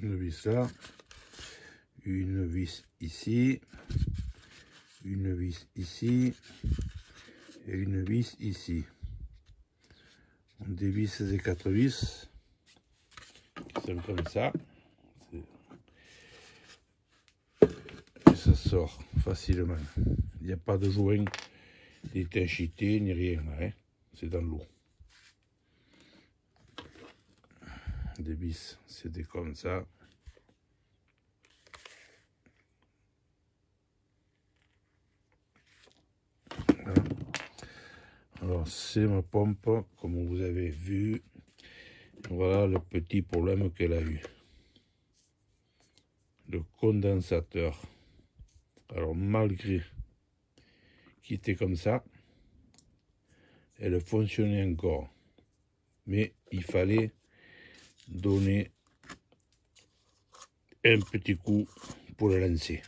une vis là, une vis ici, une vis ici et une vis ici. On dévisse les 4 vis, qui sont comme ça, et ça sort facilement. Il n'y a pas de joint d'étanchéité ni rien, hein. C'est dans l'eau. Des vis, c'était comme ça. Voilà. Alors c'est ma pompe, comme vous avez vu. Voilà le petit problème qu'elle a eu. Le condensateur. Alors malgré qu'il était comme ça, elle fonctionnait encore. Mais il fallait donner un petit coup pour le lancer.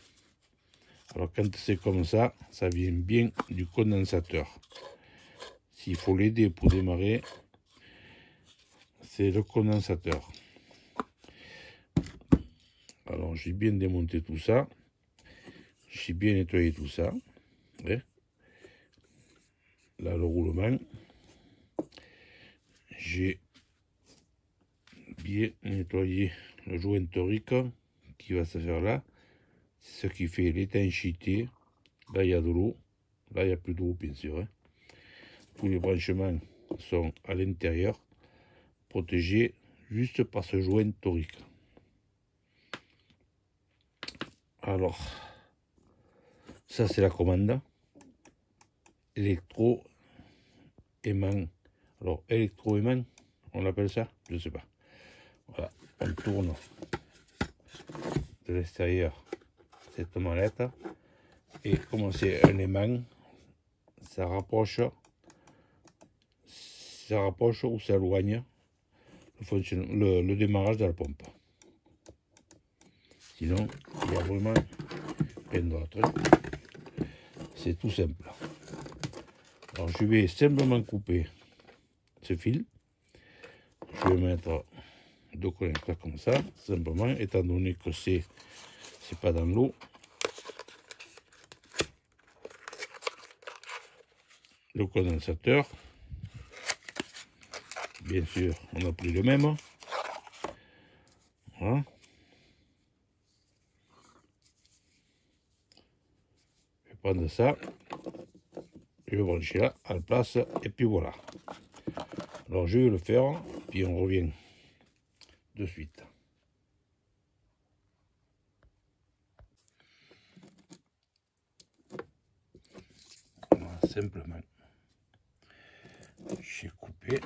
Alors quand c'est comme ça vient bien du condensateur. S'il faut l'aider pour démarrer, c'est le condensateur. Alors j'ai bien démonté tout ça, j'ai bien nettoyé tout ça. Ouais. Là le roulement, j'ai bien nettoyé le joint torique qui va se faire là. C'est ce qui fait l'étanchéité. Là il y a de l'eau, là il n'y a plus d'eau bien sûr. Hein. Tous les branchements sont à l'intérieur, protégés juste par ce joint torique. Alors, ça c'est la commande. Électro-aimant. Alors, électro-aimant, on l'appelle ça? Je ne sais pas. Voilà, on tourne de l'extérieur cette manette. Et comme c'est un aimant, ça rapproche ou ça éloigne le démarrage de la pompe. Sinon, il y a vraiment plein d'autres. C'est tout simple. Alors, je vais simplement couper ce fil. Je vais mettre deux connecteurs comme ça, simplement, étant donné que c'est pas dans l'eau. Le condensateur, bien sûr, on a pris le même. Voilà. Je vais prendre ça, je vais brancher là, à la place, et puis voilà. Alors je vais le faire, puis on revient de suite. Voilà, simplement, j'ai coupé.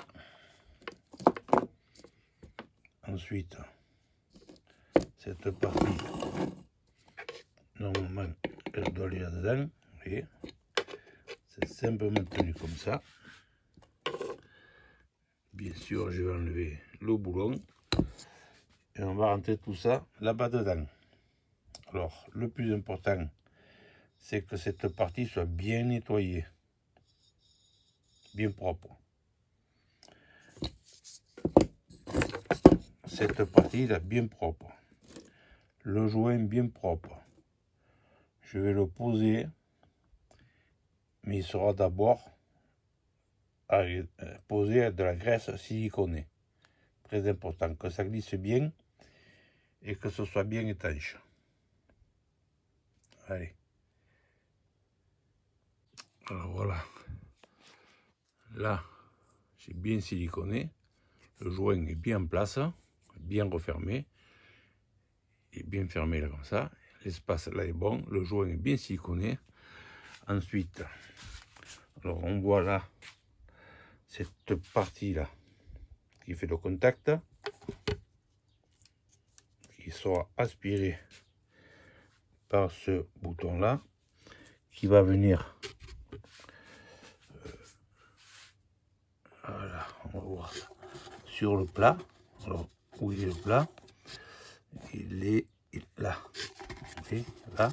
Ensuite, cette partie, normalement, elle doit aller là-dedans. Vous voyez, c'est simplement tenu comme ça. Bien sûr, je vais enlever le boulon et on va rentrer tout ça là-bas dedans. Alors, le plus important, c'est que cette partie soit bien nettoyée, bien propre. Cette partie là bien propre, le joint bien propre. Je vais le poser, mais il sera d'abord posé de la graisse siliconée. Très important, que ça glisse bien et que ce soit bien étanche. Allez. Alors voilà. Là, j'ai bien siliconé. Le joint est bien en place, bien refermé. Et bien fermé là comme ça. L'espace là est bon. Le joint est bien siliconé. Ensuite, alors on voit là cette partie là qui fait le contact, qui sera aspiré par ce bouton là, qui va venir voilà, on va voir sur le plat. Alors où il est le plat? Il est là. Okay, là.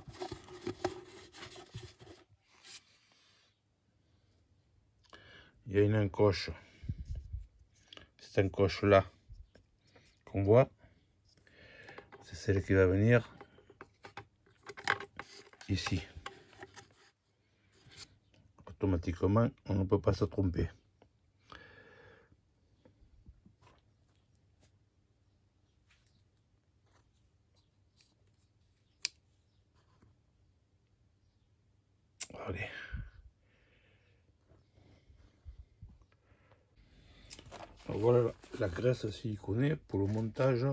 Il y a une encoche. Cette encoche là qu'on voit. c'est celle qui va venir ici. Automatiquement, on ne peut pas se tromper. Allez. Alors voilà la graisse siliconée pour le montage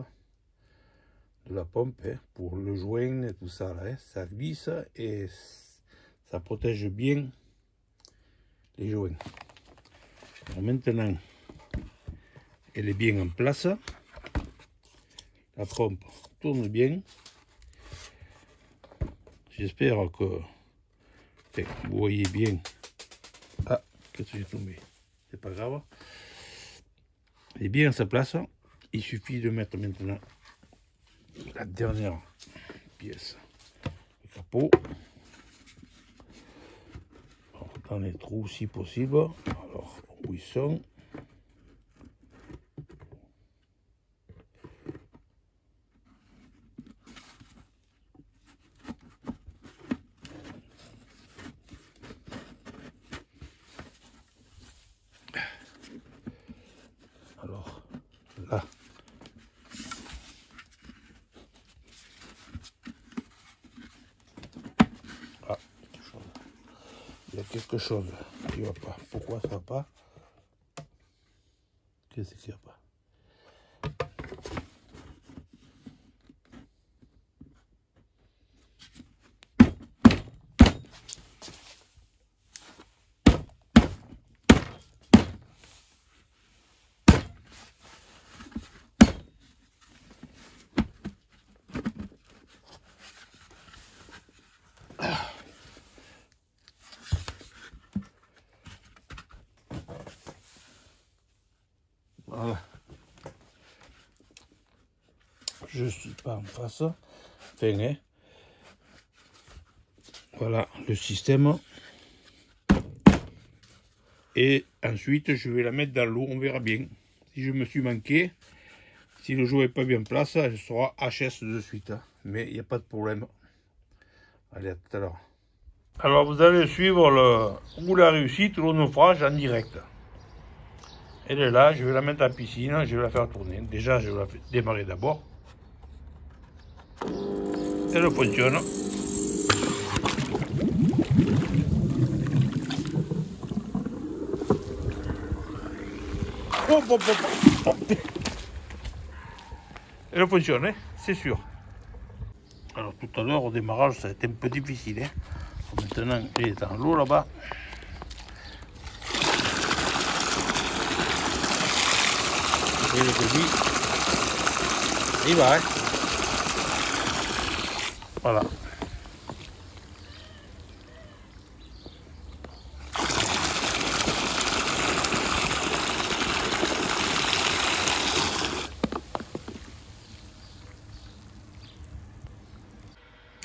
de la pompe, hein, pour le joint et tout ça, là, hein. Ça glisse et ça protège bien les joints. Alors maintenant, elle est bien en place. La pompe tourne bien. J'espère que vous voyez bien. Ah, qu'est-ce que j'ai tombé? C'est pas grave. Elle est bien à sa place. Il suffit de mettre maintenant la dernière pièce, le capot. Alors, dans les trous si possible. Alors, où ils sont? Alors, là. Ah, il y a quelque chose qui va pas. Pourquoi ça va pas? Qu'est-ce qu'il n'y a pas? Voilà. Je suis pas en face. Enfin, hein. Voilà le système. Et ensuite, je vais la mettre dans l'eau. On verra bien. Si je me suis manqué, si le jour n'est pas bien en place, elle sera HS de suite. Mais il n'y a pas de problème. Allez, à tout à l'heure. Alors, vous allez suivre ou la réussite ou le naufrage en direct. Elle est là, je vais la mettre à la piscine, je vais la faire tourner. Déjà, je vais la démarrer d'abord. Elle fonctionne. Oh, oh, oh, oh. Elle fonctionne, hein, c'est sûr. Alors tout à l'heure au démarrage ça a été un peu difficile. Hein. Maintenant il est dans l'eau là-bas. Et le débit, il va. Hein. Voilà.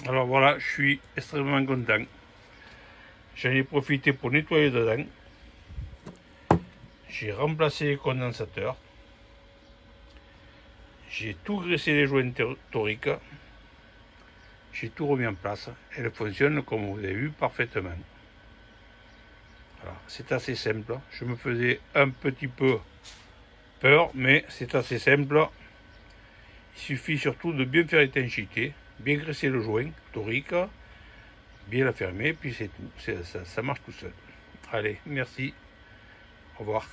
Alors voilà, je suis extrêmement content. J'en ai profité pour nettoyer dedans. J'ai remplacé les condensateurs. J'ai tout graissé les joints toriques. J'ai tout remis en place. Elle fonctionne comme vous avez vu parfaitement. C'est assez simple. Je me faisais un petit peu peur, mais c'est assez simple. Il suffit surtout de bien faire l'étanchéité, bien graisser le joint torique, bien la fermer, puis c'est tout. Ça marche tout seul. Allez, merci. Au revoir.